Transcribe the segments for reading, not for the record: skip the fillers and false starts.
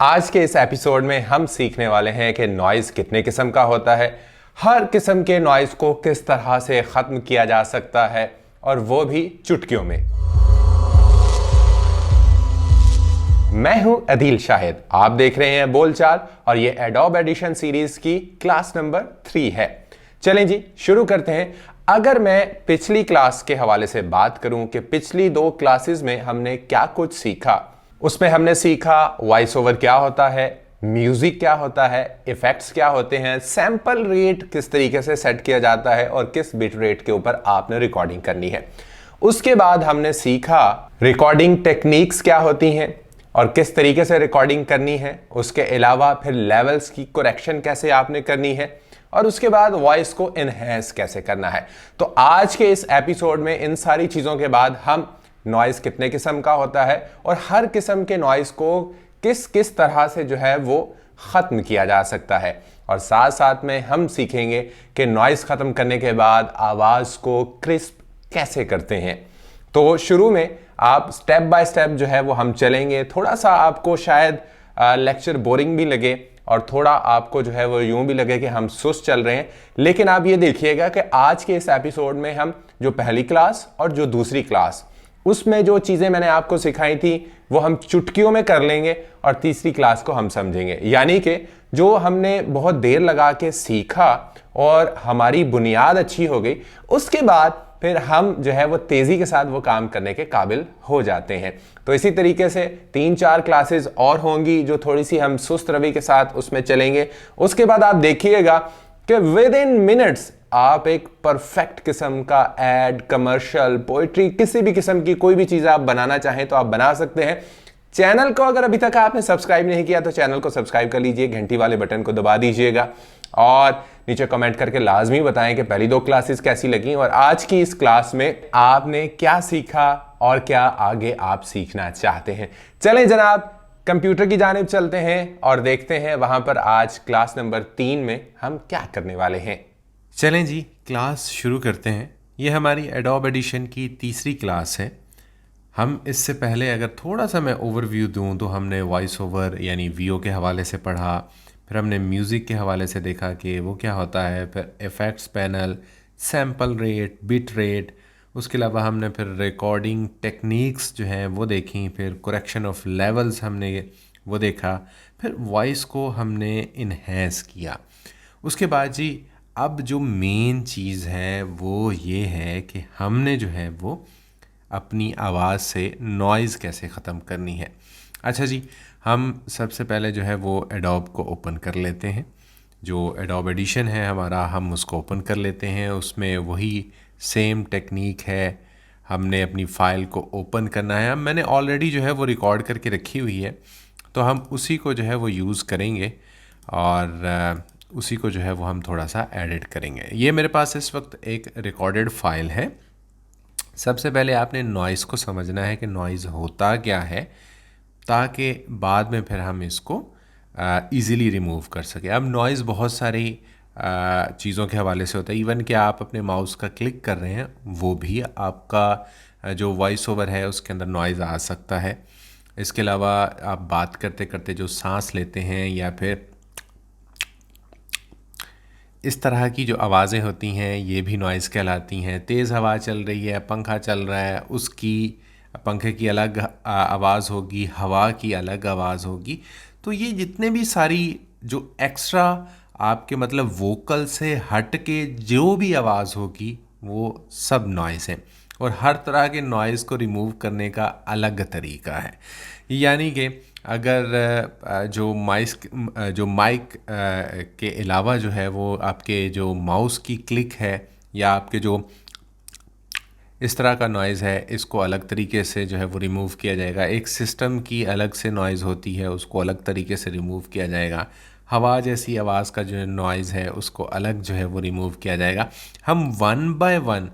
आज के इस एपिसोड में हम सीखने वाले हैं कि नॉइज कितने किस्म का होता है, हर किस्म के नॉइज को किस तरह से खत्म किया जा सकता है और वो भी चुटकियों में। मैं हूं अदील शाहिद, आप देख रहे हैं बोलचाल और ये एडोब एडिशन सीरीज की क्लास नंबर 3 है। चलें जी शुरू करते हैं। अगर मैं पिछली क्लास के हवाले से बात करूं कि पिछली 2 क्लासेस में हमने क्या कुछ सीखा, उसमें हमने सीखा वॉइस ओवर क्या होता है, म्यूजिक क्या होता है, इफेक्ट्स क्या होते हैं, सैंपल रेट किस तरीके से सेट किया जाता है और किस बिट रेट के ऊपर आपने रिकॉर्डिंग करनी है। उसके बाद हमने सीखा रिकॉर्डिंग टेक्निक्स क्या होती हैं और किस तरीके से रिकॉर्डिंग करनी है। उसके अलावा फिर लेवल्स की करेक्शन कैसे आपने करनी है और उसके बाद वॉइस को एनहेंस कैसे करना है। तो आज के इस एपिसोड में इन सारी चीज़ों के बाद हम नॉइज कितने किस्म का होता है और हर किस्म के नॉइज को किस किस तरह से जो है वो ख़त्म किया जा सकता है, और साथ साथ में हम सीखेंगे कि नॉइज ख़त्म करने के बाद आवाज़ को क्रिस्प कैसे करते हैं। तो शुरू में आप स्टेप बाय स्टेप जो है वो हम चलेंगे। थोड़ा सा आपको शायद लेक्चर बोरिंग भी लगे और थोड़ा आपको जो है वो यूं भी लगे कि हम सुस्त चल रहे हैं, लेकिन आप ये देखिएगा कि आज के इस एपिसोड में हम जो पहली क्लास और जो दूसरी क्लास, उसमें जो चीज़ें मैंने आपको सिखाई थी वो हम चुटकियों में कर लेंगे और तीसरी क्लास को हम समझेंगे। यानी कि जो हमने बहुत देर लगा के सीखा और हमारी बुनियाद अच्छी हो गई, उसके बाद फिर हम जो है वो तेज़ी के साथ वो काम करने के काबिल हो जाते हैं। तो इसी तरीके से 3-4 क्लासेस और होंगी जो थोड़ी सी हम सुस्त रवि के साथ उसमें चलेंगे। उसके बाद आप देखिएगा कि विद इन मिनट्स आप एक परफेक्ट किस्म का एड, कमर्शियल, पोइट्री, किसी भी किस्म की कोई भी चीज़ आप बनाना चाहें तो आप बना सकते हैं। चैनल को अगर अभी तक आपने सब्सक्राइब नहीं किया तो चैनल को सब्सक्राइब कर लीजिए, घंटी वाले बटन को दबा दीजिएगा और नीचे कमेंट करके लाजमी बताएं कि पहली 2 क्लासेस कैसी लगी और आज की इस क्लास में आपने क्या सीखा और क्या आगे आप सीखना चाहते हैं। चलें जनाब कंप्यूटर की जानिब चलते हैं और देखते हैं वहां पर आज क्लास नंबर 3 में हम क्या करने वाले हैं। चलें जी क्लास शुरू करते हैं। ये हमारी एडोब एडिशन की तीसरी क्लास है। हम इससे पहले अगर थोड़ा सा मैं ओवरव्यू दूं तो हमने वॉइस ओवर यानी वीओ के हवाले से पढ़ा, फिर हमने म्यूज़िक के हवाले से देखा कि वो क्या होता है, फिर effects panel, sample rate, bit rate, उसके अलावा हमने फिर रिकॉर्डिंग टेक्निक्स जो हैं वो देखी, फिर करेक्शन ऑफ लेवल्स हमने वो देखा, फिर वॉइस को हमने इन्हेंस किया। उसके बाद जी अब जो मेन चीज़ है वो ये है कि हमने जो है वो अपनी आवाज़ से नॉइज़ कैसे ख़त्म करनी है। अच्छा जी, हम सबसे पहले जो है वो एडोब को ओपन कर लेते हैं। जो एडोब एडिशन है हमारा, हम उसको ओपन कर लेते हैं। उसमें वही सेम टेक्निक है, हमने अपनी फ़ाइल को ओपन करना है। मैंने ऑलरेडी जो है वो रिकॉर्ड करके रखी हुई है तो हम उसी को जो है वो यूज़ करेंगे और उसी को जो है वो हम थोड़ा सा एडिट करेंगे। ये मेरे पास इस वक्त एक रिकॉर्डेड फ़ाइल है। सबसे पहले आपने नॉइज़ को समझना है कि नॉइज़ होता क्या है, ताकि बाद में फिर हम इसको इजीली रिमूव कर सकें। अब नॉइज़ बहुत सारी चीज़ों के हवाले से होता है। इवन कि आप अपने माउस का क्लिक कर रहे हैं वो भी आपका जो वॉइस ओवर है उसके अंदर नॉइज़ आ सकता है। इसके अलावा आप बात करते करते जो सांस लेते हैं या फिर इस तरह की जो आवाज़ें होती हैं ये भी नॉइज़ कहलाती हैं। तेज़ हवा चल रही है, पंखा चल रहा है, उसकी पंखे की अलग आवाज़ होगी, हवा की अलग आवाज़ होगी। तो ये जितने भी सारी जो एक्स्ट्रा आपके मतलब वोकल से हट के जो भी आवाज़ होगी वो सब नॉइज़ हैं और हर तरह के नॉइज़ को रिमूव करने का अलग तरीका है। यानी कि अगर जो माइक के अलावा जो है वो आपके जो माउस की क्लिक है या आपके जो इस तरह का नॉइज़ है, इसको अलग तरीके से जो है वो रिमूव किया जाएगा। एक सिस्टम की अलग से नॉइज़ होती है, उसको अलग तरीके से रिमूव किया जाएगा। हवा जैसी आवाज़ का जो नॉइज़ है उसको अलग जो है वो रिमूव किया जाएगा। हम 1 बाय 1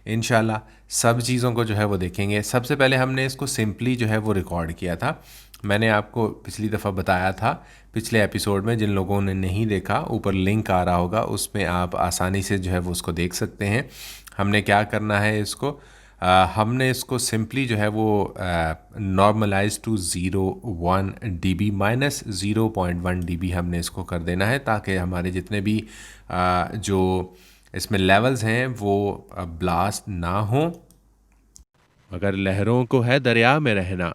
इंशाल्लाह सब चीज़ों को जो है वो देखेंगे। सबसे पहले हमने इसको सिंपली जो है वो रिकॉर्ड किया था। मैंने आपको पिछली दफ़ा बताया था, पिछले एपिसोड में, जिन लोगों ने नहीं देखा ऊपर लिंक आ रहा होगा, उसमें आप आसानी से जो है वो उसको देख सकते हैं। हमने क्या करना है, इसको हमने इसको सिंपली जो है वो normalise to 0.1 dB minus 0.1 dB हमने इसको कर देना है, ताकि हमारे जितने भी जो इसमें लेवल्स हैं वो ब्लास्ट ना हो। अगर लहरों को है दरिया में रहना,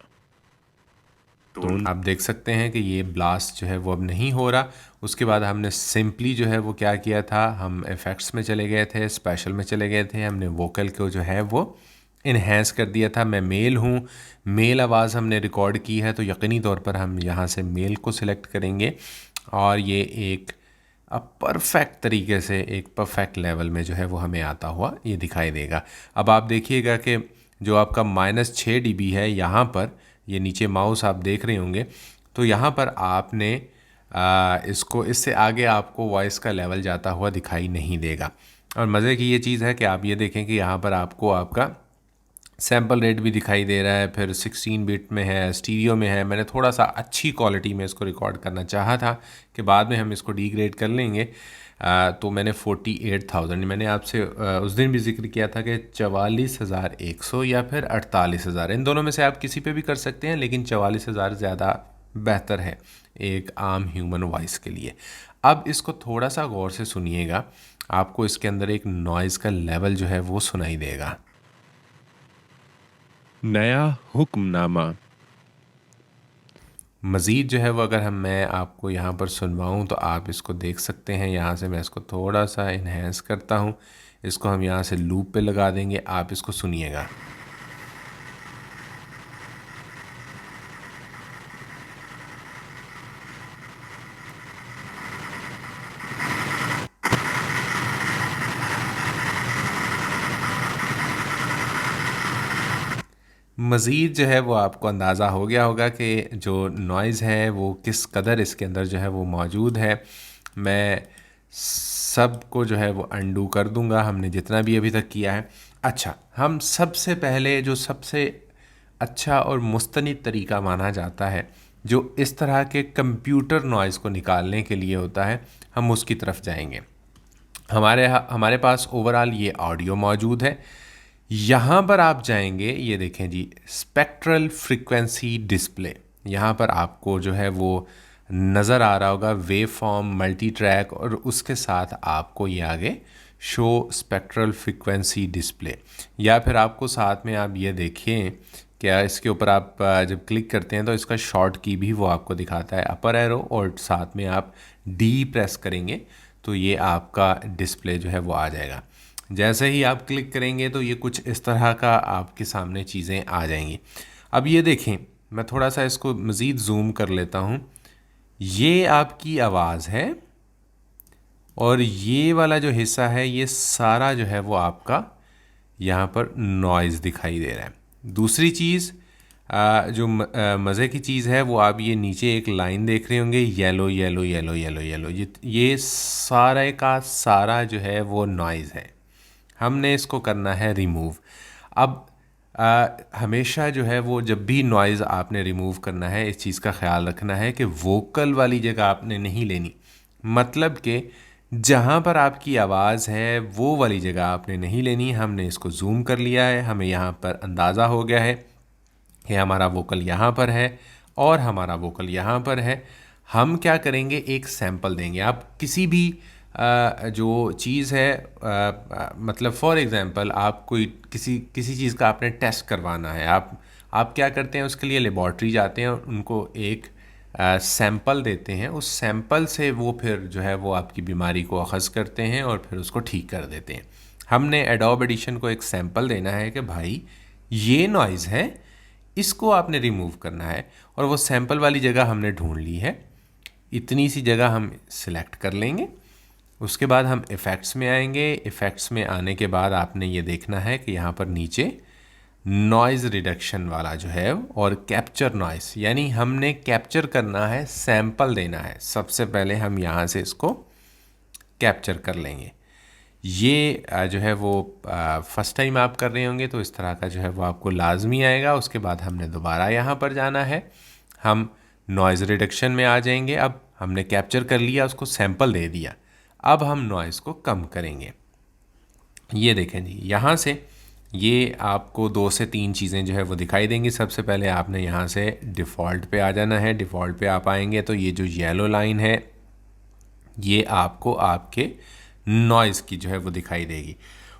तो आप देख सकते हैं कि ये ब्लास्ट जो है वो अब नहीं हो रहा। उसके बाद हमने सिंपली जो है वो क्या किया था, हम इफ़ेक्ट्स में चले गए थे, स्पेशल में चले गए थे, हमने वोकल को जो है वो इन्हेंस कर दिया था। मैं मेल हूँ, मेल आवाज़ हमने रिकॉर्ड की है, तो यकीनी तौर पर हम यहाँ से मेल को सिलेक्ट करेंगे और ये एक परफेक्ट तरीके से एक परफेक्ट लेवल में जो है वो हमें आता हुआ ये दिखाई देगा। अब आप देखिएगा कि जो आपका -6 dB है यहाँ पर, ये नीचे माउस आप देख रहे होंगे, तो यहाँ पर आपने इसको इससे आगे आपको वॉइस का लेवल जाता हुआ दिखाई नहीं देगा। और मज़े की ये चीज़ है कि आप ये देखें कि यहाँ पर आपको आपका सैम्पल रेट भी दिखाई दे रहा है, फिर 16 बिट में है, स्टीरियो में है। मैंने थोड़ा सा अच्छी क्वालिटी में इसको रिकॉर्ड करना चाहा था कि बाद में हम इसको डिग्रेड कर लेंगे, तो मैंने 48,000, मैंने आपसे उस दिन भी जिक्र किया था कि 44,100 या फिर 48,000, इन दोनों में से आप किसी पे भी कर सकते हैं, लेकिन 44,000 ज़्यादा बेहतर है एक आम ह्यूमन वॉइस के लिए। अब इसको थोड़ा सा गौर से सुनिएगा, आपको इसके अंदर एक नॉइज़ का लेवल जो है वो सुनाई देगा। नया हुक्मनामा। मज़ीद जो है वो अगर मैं आपको यहाँ पर सुनवाऊँ तो आप इसको देख सकते हैं। यहाँ से मैं इसको थोड़ा सा इन्हेंस करता हूँ, इसको हम यहाँ से लूप पे लगा देंगे, आप इसको सुनिएगा। मज़ीद जो है वो आपको अंदाज़ा हो गया होगा कि जो नॉइज़ है वो किस कदर इसके अंदर जो है वो मौजूद है। मैं सब को जो है वो अंडू कर दूंगा, हमने जितना भी अभी तक किया है। अच्छा, हम सबसे पहले जो सबसे अच्छा और मुस्तनिद तरीका माना जाता है जो इस तरह के कंप्यूटर नॉइज़ को निकालने के लिए होता है, हम उसकी तरफ जाएंगे। हमारे पास ओवरऑल ये ऑडियो मौजूद है। यहाँ पर आप जाएंगे, ये देखें जी, स्पेक्ट्रल फ्रीक्वेंसी डिस्प्ले, यहाँ पर आपको जो है वो नज़र आ रहा होगा वेव फॉर्म मल्टी ट्रैक, और उसके साथ आपको ये आगे शो स्पेक्ट्रल फ्रीक्वेंसी डिस्प्ले, या फिर आपको साथ में आप ये देखिए क्या इसके ऊपर आप जब क्लिक करते हैं तो इसका शॉर्ट की भी वो आपको दिखाता है, अपर एरो, और साथ में आप डी प्रेस करेंगे तो ये आपका डिस्प्ले जो है वो आ जाएगा। जैसे ही आप क्लिक करेंगे तो ये कुछ इस तरह का आपके सामने चीज़ें आ जाएंगी। अब ये देखें, मैं थोड़ा सा इसको मज़ीद जूम कर लेता हूँ, ये आपकी आवाज़ है और ये वाला जो हिस्सा है ये सारा जो है वो आपका यहाँ पर नॉइज़ दिखाई दे रहा है। दूसरी चीज़ जो मज़े की चीज़ है वो आप ये नीचे एक लाइन देख रहे होंगे, yellow yellow yellow yellow yellow, ये सारे का सारा जो है वो नॉइज़ है। हमने इसको करना है रिमूव। अब हमेशा जो है वो जब भी नॉइज़ आपने रिमूव करना है, इस चीज़ का ख्याल रखना है कि वोकल वाली जगह आपने नहीं लेनी, मतलब कि जहाँ पर आपकी आवाज़ है वो वाली जगह आपने नहीं लेनी। हमने इसको जूम कर लिया है, हमें यहाँ पर अंदाज़ा हो गया है कि हमारा वोकल यहाँ पर है और हमारा वोकल यहाँ पर है। हम क्या करेंगे, एक सैंपल देंगे। आप किसी भी जो चीज़ है, मतलब फॉर एग्ज़ाम्पल आप कोई किसी चीज़ का आपने टेस्ट करवाना है, आप क्या करते हैं, उसके लिए लेबॉर्ट्री जाते हैं और उनको एक सैंपल देते हैं। उस सैंपल से वो फिर जो है वो आपकी बीमारी को अख़ज़ करते हैं और फिर उसको ठीक कर देते हैं। हमने एडोब एडिशन को एक सैंपल देना है कि भाई ये नॉइज़ है, इसको आपने रिमूव करना है, और वो सैंपल वाली जगह हमने ढूंढ ली है। इतनी सी जगह हम सिलेक्ट कर लेंगे। उसके बाद हम इफ़ेक्ट्स में आएंगे। इफ़ेक्ट्स में आने के बाद आपने ये देखना है कि यहाँ पर नीचे नॉइज़ रिडक्शन वाला जो है और कैप्चर नॉइज़, यानी हमने कैप्चर करना है, सैंपल देना है। सबसे पहले हम यहाँ से इसको कैप्चर कर लेंगे। ये जो है वो फ़र्स्ट टाइम आप कर रहे होंगे तो इस तरह का जो है वो आपको लाजमी आएगा। उसके बाद हमने दोबारा यहाँ पर जाना है, हम नॉइज़ रिडक्शन में आ जाएंगे। अब हमने कैप्चर कर लिया, उसको सैंपल दे दिया, अब हम नॉइज़ को कम करेंगे। ये देखें जी, यहाँ से ये आपको 2 से 3 चीज़ें जो है वो दिखाई देंगी। सबसे पहले आपने यहाँ से डिफ़ॉल्ट पे आ जाना है। डिफ़ॉल्ट पे आप आएंगे तो ये जो येलो लाइन है ये आपको आपके नॉइज़ की जो है वो दिखाई देगी।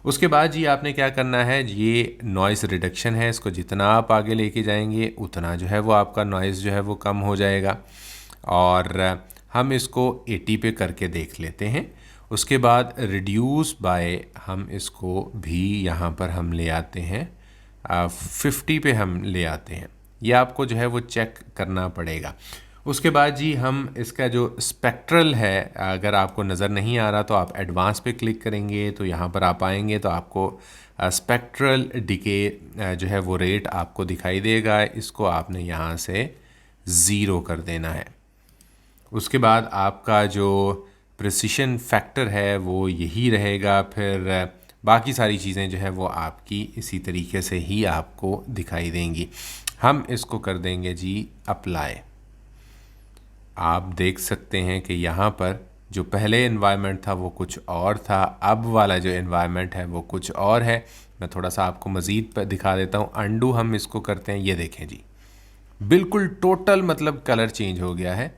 उसके बाद जी आपने क्या करना है, ये नॉइज़ रिडक्शन है, इसको जितना आप आगे लेके जाएंगे उतना जो है वो आपका नॉइज़ जो है वो कम हो जाएगा। और हम इसको 80 पे करके देख लेते हैं। उसके बाद रिड्यूस बाय हम इसको भी यहाँ पर हम ले आते हैं 50 पे हम ले आते हैं। ये आपको जो है वो चेक करना पड़ेगा। उसके बाद जी हम इसका जो स्पेक्ट्रल है, अगर आपको नज़र नहीं आ रहा तो आप एडवांस पे क्लिक करेंगे तो यहाँ पर आप आएंगे तो आपको स्पेक्ट्रल डिके जो है वो रेट आपको दिखाई देगा। इसको आपने यहाँ से 0 कर देना है। उसके बाद आपका जो प्रिसिशन फैक्टर है वो यही रहेगा। फिर बाकी सारी चीज़ें जो है वो आपकी इसी तरीके से ही आपको दिखाई देंगी। हम इसको कर देंगे जी अप्लाई। आप देख सकते हैं कि यहाँ पर जो पहले इन्वायरमेंट था वो कुछ और था, अब वाला जो इन्वायरमेंट है वो कुछ और है। मैं थोड़ा सा आपको मज़ीद पर दिखा देता हूँ। अंडू हम इसको करते हैं, ये देखें जी बिल्कुल टोटल मतलब कलर चेंज हो गया है।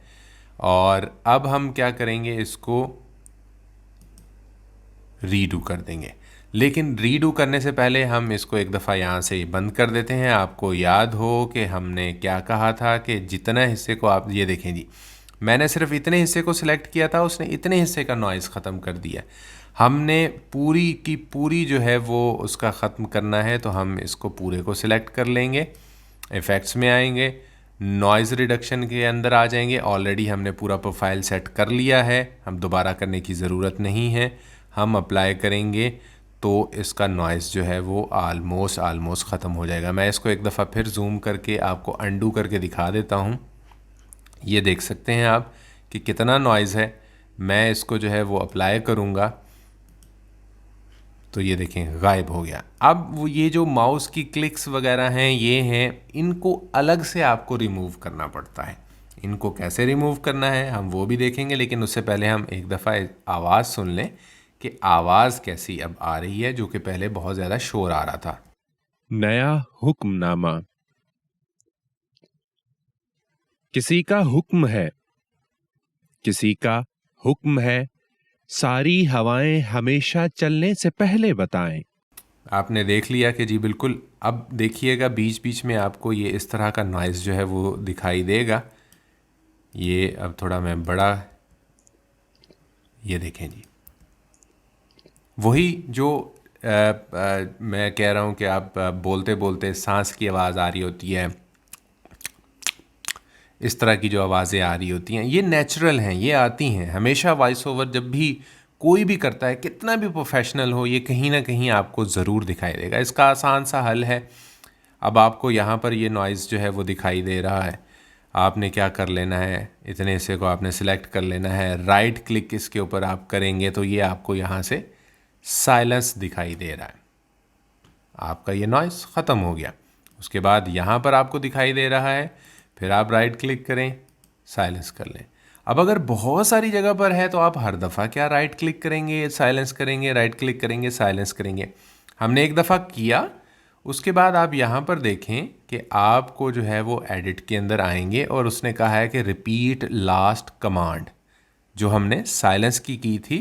और अब हम क्या करेंगे, इसको रीडू कर देंगे। लेकिन रीडू करने से पहले हम इसको एक दफ़ा यहाँ से बंद कर देते हैं। आपको याद हो कि हमने क्या कहा था कि जितना हिस्से को आप ये देखें जी, मैंने सिर्फ इतने हिस्से को सिलेक्ट किया था, उसने इतने हिस्से का नॉइज़ ख़त्म कर दिया। हमने पूरी की पूरी जो है वो उसका ख़त्म करना है तो हम इसको पूरे को सिलेक्ट कर लेंगे। इफ़ेक्ट्स में आएंगे, नॉइज़ रिडक्शन के अंदर आ जाएंगे। ऑलरेडी हमने पूरा प्रोफाइल सेट कर लिया है, हम दोबारा करने की ज़रूरत नहीं है। हम अप्लाई करेंगे तो इसका नॉइज़ जो है वो आलमोस्ट ख़त्म हो जाएगा। मैं इसको एक दफ़ा फिर जूम करके आपको अंडू करके दिखा देता हूँ। ये देख सकते हैं आप कि कितना नॉइज़ है। मैं इसको जो है वो अप्लाई करूँगा तो ये देखें गायब हो गया। अब वो ये जो माउस की क्लिक्स वगैरह हैं ये हैं, इनको अलग से आपको रिमूव करना पड़ता है। इनको कैसे रिमूव करना है हम वो भी देखेंगे, लेकिन उससे पहले हम एक दफ़ा आवाज़ सुन लें कि आवाज़ कैसी अब आ रही है, जो कि पहले बहुत ज़्यादा शोर आ रहा था। नया हुक्मनामा। किसी का हुक्म है, किसी का हुक्म है, सारी हवाएं हमेशा चलने से पहले बताएं। आपने देख लिया कि जी बिल्कुल। अब देखिएगा बीच बीच में आपको ये इस तरह का नॉइज़ जो है वो दिखाई देगा। ये अब थोड़ा मैं बड़ा, ये देखें जी वही जो मैं कह रहा हूँ कि आप बोलते बोलते सांस की आवाज़ आ रही होती है, इस तरह की जो आवाज़ें आ रही होती हैं ये नेचुरल हैं, ये आती हैं हमेशा। वॉइस ओवर जब भी कोई भी करता है, कितना भी प्रोफेशनल हो, ये कहीं ना कहीं आपको ज़रूर दिखाई देगा। इसका आसान सा हल है। अब आपको यहाँ पर ये नॉइज़ जो है वो दिखाई दे रहा है। आपने क्या कर लेना है, इतने हिस्से को आपने सिलेक्ट कर लेना है, राइट क्लिक इसके ऊपर आप करेंगे तो ये आपको यहाँ से साइलेंस दिखाई दे रहा है। आपका ये नॉइज़ ख़त्म हो गया। उसके बाद यहाँ पर आपको दिखाई दे रहा है, फिर आप राइट क्लिक करें, साइलेंस कर लें। अब अगर बहुत सारी जगह पर है तो आप हर दफ़ा क्या राइट क्लिक करेंगे, साइलेंस करेंगे, राइट क्लिक करेंगे, साइलेंस करेंगे। हमने एक दफ़ा किया, उसके बाद आप यहाँ पर देखें कि आपको जो है वो एडिट के अंदर आएंगे और उसने कहा है कि रिपीट लास्ट कमांड, जो हमने साइलेंस की थी।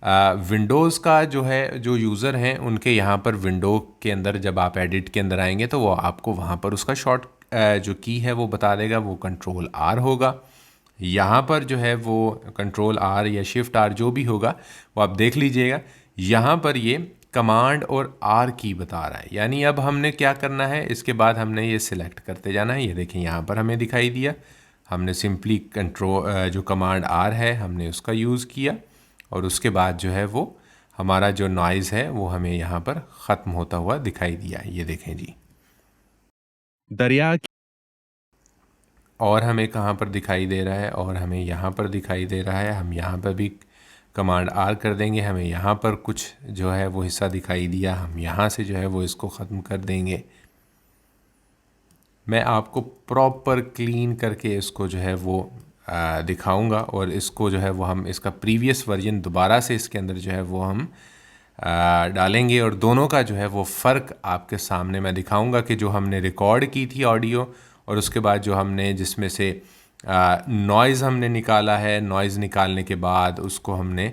विंडोज़ का जो है, जो यूज़र हैं उनके यहाँ पर विंडो के अंदर जब आप एडिट के अंदर आएंगे तो वो आपको वहाँ पर उसका शॉर्ट जो की है वो बता देगा, वो कंट्रोल आर होगा। यहाँ पर जो है वो कंट्रोल आर या शिफ्ट आर जो भी होगा वो आप देख लीजिएगा। यहाँ पर ये कमांड और आर की बता रहा है। यानी अब हमने क्या करना है, इसके बाद हमने ये सिलेक्ट करते जाना है। ये देखें यहाँ पर हमें दिखाई दिया, हमने सिंपली कंट्रोल जो कमांड आर है हमने उसका यूज़ किया और उसके बाद जो है वो हमारा जो नॉइज़ है वो हमें यहाँ पर ख़त्म होता हुआ दिखाई दिया। ये देखें जी, दरिया की और हमें कहाँ पर दिखाई दे रहा है, और हमें यहाँ पर दिखाई दे रहा है। हम यहाँ पर भी कमांड आर कर देंगे, हमें यहाँ पर कुछ जो है वो हिस्सा दिखाई दिया, हम यहाँ से जो है वो इसको ख़त्म कर देंगे। मैं आपको प्रॉपर क्लीन करके इसको जो है वो दिखाऊंगा और इसको जो है वो हम इसका प्रीवियस वर्जन दोबारा से इसके अंदर जो है वो हम डालेंगे और दोनों का जो है वो फ़र्क आपके सामने मैं दिखाऊंगा कि जो हमने रिकॉर्ड की थी ऑडियो और उसके बाद जो हमने जिसमें से नॉइज़ हमने निकाला है, नॉइज़ निकालने के बाद उसको हमने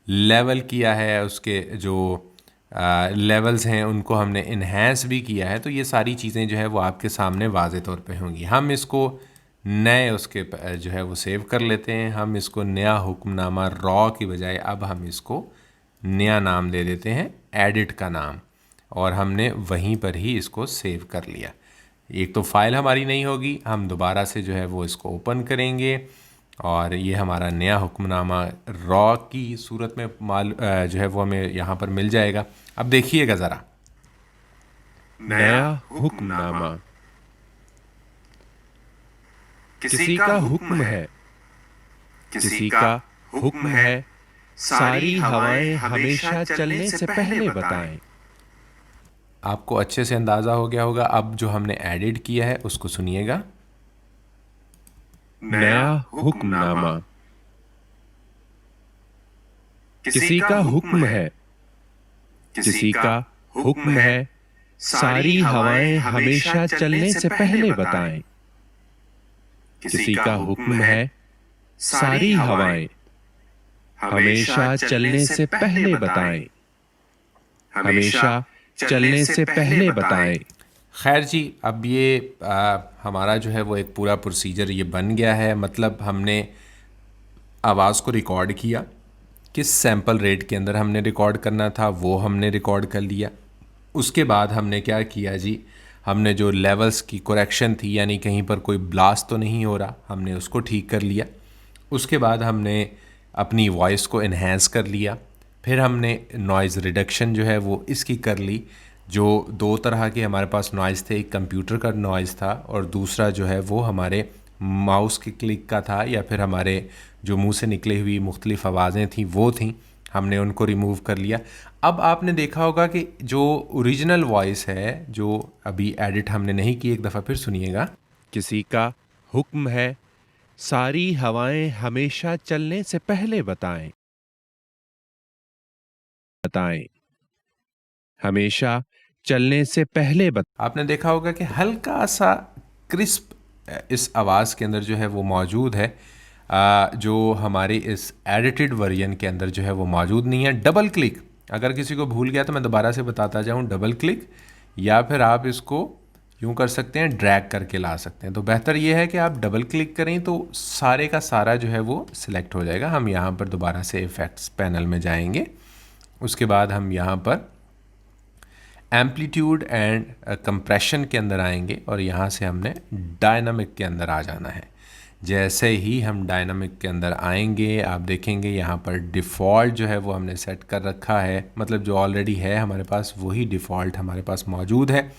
लेवल किया है, उसके जो लेवल्स हैं उनको हमने इन्हेंस भी किया है। तो ये सारी चीज़ें जो है वो आपके सामने वाज़े तौर पे होंगी। हम इसको नए उसके जो है वो सेव कर लेते हैं। हम इसको नया हुक्मनामा रॉ की बजाय अब हम इसको नया नाम दे देते हैं, एडिट का नाम, और हमने वहीं पर ही इसको सेव कर लिया। एक तो फाइल हमारी नहीं होगी, हम दोबारा से जो है वो इसको ओपन करेंगे और ये हमारा नया हुक्मनामा रॉ की सूरत में जो है वो हमें यहाँ पर मिल जाएगा। अब देखिएगा ज़रा, नया हुक्मनामा। किसी का हुक्म है, किसी का हुक्म है, सारी हवाएं हमेशा चलने से पहले बताएं। आपको अच्छे से अंदाज़ा हो गया होगा। अब जो हमने एडिट किया है उसको सुनिएगा। नया हुक्मनामा। किसी का हुक्म है, किसी का हुक्म है, सारी हवाएं हमेशा चलने से पहले बताएं। किसी का हुक्म है, सारी हवाएं हमेशा चलने से पहले बताएं। हमेशा चलने से पहले बताएं। खैर जी, अब ये हमारा जो है वो एक पूरा प्रोसीजर ये बन गया है। मतलब हमने आवाज़ को रिकॉर्ड किया, किस सैम्पल रेट के अंदर हमने रिकॉर्ड करना था वो हमने रिकॉर्ड कर लिया। उसके बाद हमने क्या किया जी, हमने जो लेवल्स की करेक्शन थी, यानी कहीं पर कोई ब्लास्ट तो नहीं हो रहा, हमने उसको ठीक कर लिया। उसके बाद हमने अपनी वॉइस को इन्हेंस कर लिया। फिर हमने नॉइज़ रिडक्शन जो है वो इसकी कर ली। जो दो तरह के हमारे पास नॉइज़ थे, एक कंप्यूटर का नॉइज़ था और दूसरा जो है वो हमारे माउस के क्लिक का था, या फिर हमारे जो मुंह से निकली हुई मुख्तलिफ आवाज़ें थी वो थी, हमने उनको रिमूव कर लिया। अब आपने देखा होगा कि जो ओरिजिनल वॉइस है, जो अभी एडिट हमने नहीं की, एक दफ़ा फिर सुनिएगा। किसी का हुक्म है, सारी हवाएं हमेशा चलने से पहले बताएं। बताएं, हमेशा चलने से पहले आपने देखा होगा कि हल्का सा क्रिस्प इस आवाज़ के अंदर जो है वो मौजूद है, जो हमारे इस एडिटेड वर्जन के अंदर जो है वो मौजूद नहीं है। डबल क्लिक, अगर किसी को भूल गया तो मैं दोबारा से बताता जाऊं, डबल क्लिक, या फिर आप इसको यूं कर सकते हैं, ड्रैग करके ला सकते हैं। तो बेहतर ये है कि आप डबल क्लिक करें तो सारे का सारा जो है वो सिलेक्ट हो जाएगा। हम यहाँ पर दोबारा से इफ़ेक्ट्स पैनल में जाएंगे। उसके बाद हम यहाँ पर एम्पलीट्यूड एंड कंप्रेशन के अंदर आएंगे और यहाँ से हमने डायनामिक के अंदर आ जाना है। जैसे ही हम डायनामिक के अंदर आएंगे, आप देखेंगे यहाँ पर डिफ़ॉल्ट जो है वो हमने सेट कर रखा है, मतलब जो ऑलरेडी है हमारे पास वही डिफ़ॉल्ट हमारे पास मौजूद है।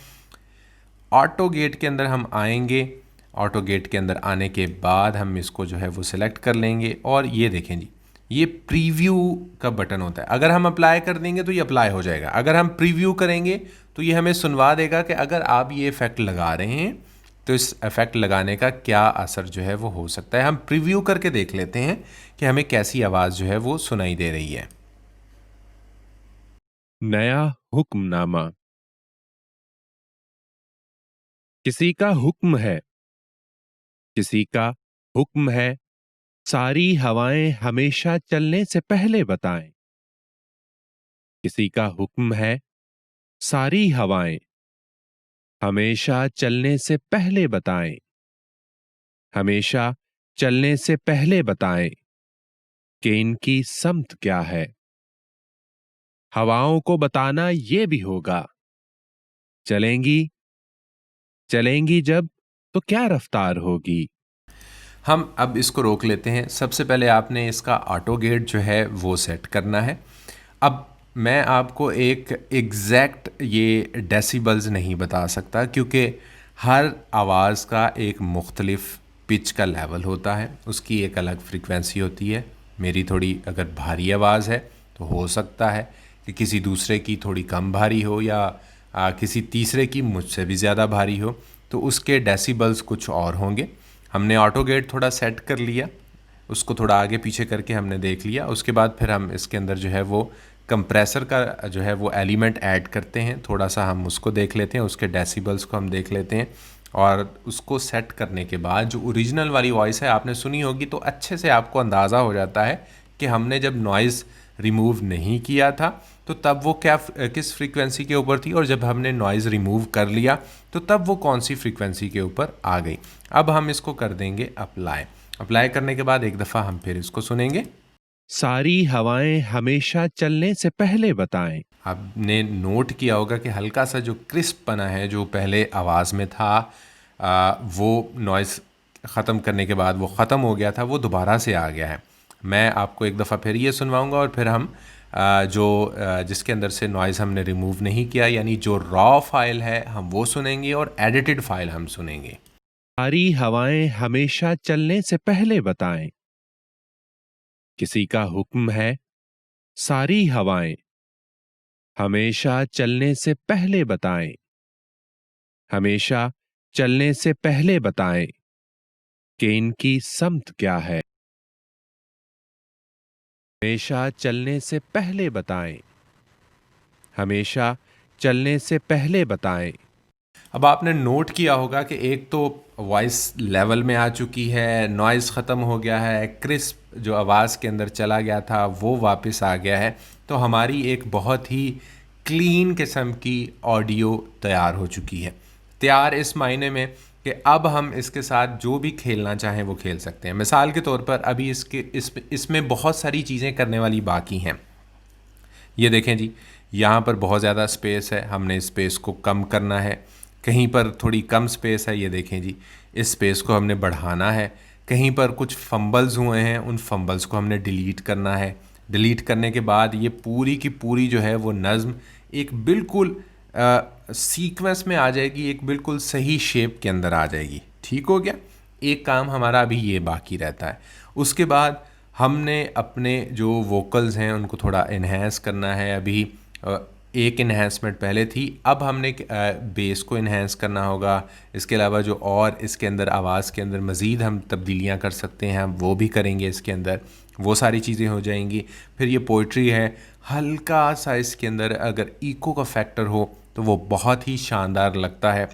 ऑटो गेट के अंदर हम आएंगे। ऑटो गेट के अंदर आने के बाद हम इसको जो है वो सिलेक्ट कर लेंगे और ये देखें जी, ये प्रीव्यू का बटन होता है। अगर हम अप्लाई कर देंगे तो ये अप्लाई हो जाएगा। अगर हम प्रीव्यू करेंगे तो ये हमें सुनवा देगा कि अगर आप ये इफ़ेक्ट लगा रहे हैं तो इस इफ़ेक्ट लगाने का क्या असर जो है वो हो सकता है। हम प्रीव्यू करके देख लेते हैं कि हमें कैसी आवाज़ जो है वो सुनाई दे रही है। नया हुक्मनामा। किसी का हुक्म है, किसी का हुक्म है, सारी हवाएं हमेशा चलने से पहले बताएं। किसी का हुक्म है, सारी हवाएं हमेशा चलने से पहले बताएं। हमेशा चलने से पहले बताएं कि इनकी समत क्या है। हवाओं को बताना ये भी होगा। चलेंगी, चलेंगी जब तो क्या रफ्तार होगी। हम अब इसको रोक लेते हैं। सबसे पहले आपने इसका ऑटो गेट जो है वो सेट करना है। अब मैं आपको एक एग्जैक्ट ये डेसिबल्स नहीं बता सकता, क्योंकि हर आवाज़ का एक मुख्तलिफ पिच का लेवल होता है, उसकी एक अलग फ्रीक्वेंसी होती है। मेरी थोड़ी अगर भारी आवाज़ है तो हो सकता है कि किसी दूसरे की थोड़ी कम भारी हो, या किसी तीसरे की मुझसे भी ज़्यादा भारी हो, तो उसके डेसिबल्स कुछ और होंगे। हमने ऑटो गेट थोड़ा सेट कर लिया, उसको थोड़ा आगे पीछे करके हमने देख लिया। उसके बाद फिर हम इसके अंदर जो है वो कंप्रेसर का जो है वो एलिमेंट ऐड करते हैं, थोड़ा सा हम उसको देख लेते हैं, उसके डेसिबल्स को हम देख लेते हैं और उसको सेट करने के बाद जो ओरिजिनल वाली वॉइस है आपने सुनी होगी तो अच्छे से आपको अंदाज़ा हो जाता है कि हमने जब नॉइज़ रिमूव नहीं किया था तो तब वो किस फ्रीक्वेंसी के ऊपर थी और जब हमने नॉइज़ रिमूव कर लिया तो तब वो कौन सी फ्रीक्वेंसी के ऊपर आ गई। अब हम इसको कर देंगे अप्लाई करने के बाद एक दफ़ा हम फिर इसको सुनेंगे। सारी हवाएं हमेशा चलने से पहले बताएं। आपने नोट किया होगा कि हल्का सा जो क्रिस्पपना है जो पहले आवाज़ में था वो नॉइज़ ख़त्म करने के बाद वो ख़त्म हो गया था, वो दोबारा से आ गया है। मैं आपको एक दफ़ा फिर ये सुनवाऊंगा और फिर हम जिसके अंदर से नॉइज़ हमने रिमूव नहीं किया यानी जो रॉ फाइल है हम वो सुनेंगे और एडिटेड फाइल हम सुनेंगे। सारी हवाएं हमेशा चलने से पहले बताएं। किसी का हुक्म है, सारी हवाएं हमेशा चलने से पहले बताएं। हमेशा चलने से पहले बताएं कि इनकी समत क्या है। हमेशा चलने से पहले बताएं। हमेशा चलने से पहले बताएं। अब आपने नोट किया होगा कि एक तो वॉइस लेवल में आ चुकी है, नॉइज़ ख़त्म हो गया है, क्रिस्प जो आवाज़ के अंदर चला गया था वो वापस आ गया है। तो हमारी एक बहुत ही क्लीन किस्म की ऑडियो तैयार हो चुकी है। तैयार इस मायने में कि अब हम इसके साथ जो भी खेलना चाहें वो खेल सकते हैं। मिसाल के तौर पर अभी इसमें बहुत सारी चीज़ें करने वाली बाकी हैं। ये देखें जी, यहाँ पर बहुत ज़्यादा स्पेस है, हमने स्पेस को कम करना है। कहीं पर थोड़ी कम स्पेस है, ये देखें जी, इस स्पेस को हमने बढ़ाना है। कहीं पर कुछ फंबल्स हुए हैं, उन फंबल्स को हमने डिलीट करना है। डिलीट करने के बाद ये पूरी की पूरी जो है वो नज़्म एक बिल्कुल सीक्वेंस में आ जाएगी, एक बिल्कुल सही शेप के अंदर आ जाएगी। ठीक हो गया। एक काम हमारा अभी ये बाकी रहता है। उसके बाद हमने अपने जो वोकल्स हैं उनको थोड़ा इन्हेंस करना है। अभी एक इन्हेंसमेंट पहले थी, अब हमने बेस को इन्हेंस करना होगा। इसके अलावा जो और इसके अंदर आवाज़ के अंदर मज़ीद हम तब्दीलियाँ कर सकते हैं, हम वो भी करेंगे इसके अंदर। वो सारी चीज़ें हो जाएंगी। फिर ये पोइट्री है, हल्का सा इसके अंदर अगर इको का फैक्टर हो तो वो बहुत ही शानदार लगता है।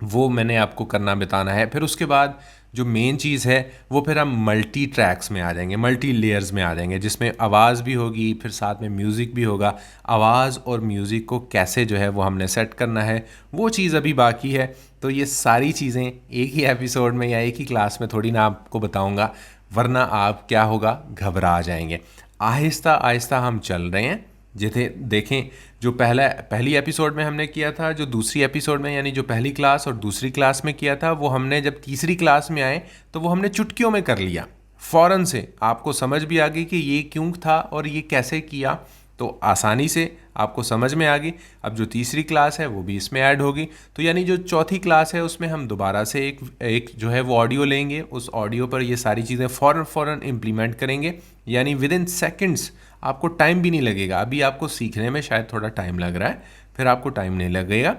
वो मैंने आपको करना बताना है। फिर उसके बाद जो मेन चीज़ है वो फिर हम मल्टी ट्रैक्स में आ जाएंगे, मल्टी लेयर्स में आ जाएंगे, जिसमें आवाज़ भी होगी, फिर साथ में म्यूज़िक भी होगा। आवाज़ और म्यूज़िक को कैसे जो है वो हमने सेट करना है, वो चीज़ अभी बाकी है। तो ये सारी चीज़ें एक ही एपिसोड में या एक ही क्लास में थोड़ी ना आपको बताऊँगा, वरना आप क्या होगा, घबरा जाएंगे। आहिस्ता आहिस्ता हम चल रहे हैं। जैसे देखें, जो पहली एपिसोड में हमने किया था, जो दूसरी एपिसोड में यानी जो पहली क्लास और दूसरी क्लास में किया था, वो हमने जब तीसरी क्लास में आए तो वो हमने चुटकियों में कर लिया। फ़ौरन से आपको समझ भी आ गई कि ये क्यों था और ये कैसे किया, तो आसानी से आपको समझ में आ गई। अब जो तीसरी क्लास है वो भी इसमें ऐड होगी। तो यानी जो चौथी क्लास है उसमें हम दोबारा से एक जो है वो ऑडियो लेंगे, उस ऑडियो पर ये सारी चीज़ें फ़ौरन इम्प्लीमेंट करेंगे। यानी विद इन सेकेंड्स, आपको टाइम भी नहीं लगेगा। अभी आपको सीखने में शायद थोड़ा टाइम लग रहा है, फिर आपको टाइम नहीं लगेगा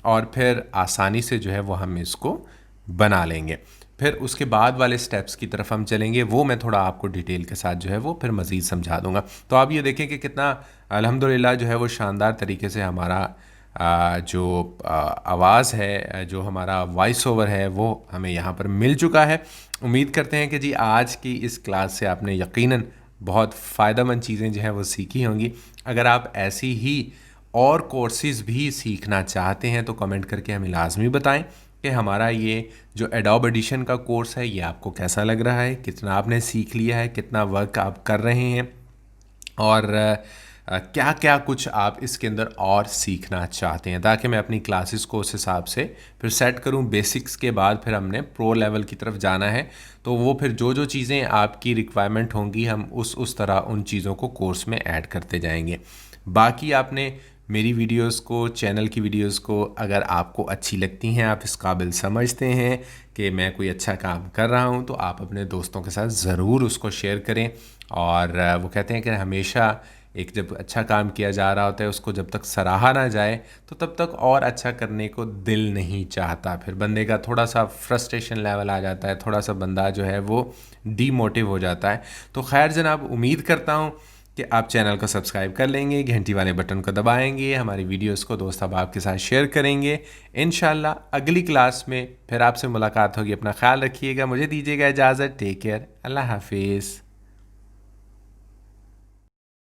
और फिर आसानी से जो है वो हम इसको बना लेंगे। फिर उसके बाद वाले स्टेप्स की तरफ हम चलेंगे, वो मैं थोड़ा आपको डिटेल के साथ जो है वो फिर मज़ीद समझा दूंगा। तो आप ये देखें कि कितना अल्हम्दुलिल्लाह जो है वो शानदार तरीके से हमारा जो आवाज़ है, जो हमारा वॉइस ओवर है, वो हमें यहाँ पर मिल चुका है। उम्मीद करते हैं कि जी आज की इस क्लास से आपने यकीनन बहुत फ़ायदेमंद चीज़ें जो हैं वो सीखी होंगी। अगर आप ऐसी ही और कोर्सेज़ भी सीखना चाहते हैं तो कमेंट करके हमें लाजमी बताएं कि हमारा ये जो एडोब एडिशन का कोर्स है ये आपको कैसा लग रहा है, कितना आपने सीख लिया है, कितना वर्क आप कर रहे हैं और क्या क्या कुछ आप इसके अंदर और सीखना चाहते हैं, ताकि मैं अपनी क्लासेस को उस हिसाब से फिर सेट करूं। बेसिक्स के बाद फिर हमने प्रो लेवल की तरफ जाना है, तो वो फिर जो जो चीज़ें आपकी रिक्वायरमेंट होंगी हम उस तरह उन चीज़ों को कोर्स में ऐड करते जाएंगे। बाकी आपने मेरी वीडियोस को, चैनल की वीडियोस को अगर आपको अच्छी लगती हैं, आप इस काबिल समझते हैं कि मैं कोई अच्छा काम कर रहा हूं, तो आप अपने दोस्तों के साथ ज़रूर उसको शेयर करें। और वो कहते हैं कि हमेशा एक जब अच्छा काम किया जा रहा होता है उसको जब तक सराहा ना जाए तो तब तक और अच्छा करने को दिल नहीं चाहता। फिर बंदे का थोड़ा सा फ्रस्ट्रेशन लेवल आ जाता है, थोड़ा सा बंदा जो है वो डीमोटिव हो जाता है। तो खैर जनाब, उम्मीद करता हूँ कि आप चैनल को सब्सक्राइब कर लेंगे, घंटी वाले बटन को दबाएंगे, हमारी वीडियोस को दोस्त अहबाब के साथ शेयर करेंगे। इंशाल्लाह अगली क्लास में फिर आपसे मुलाकात होगी। अपना ख्याल रखिएगा, मुझे दीजिएगा इजाज़त। टेक केयर, अल्लाह हाफिज़।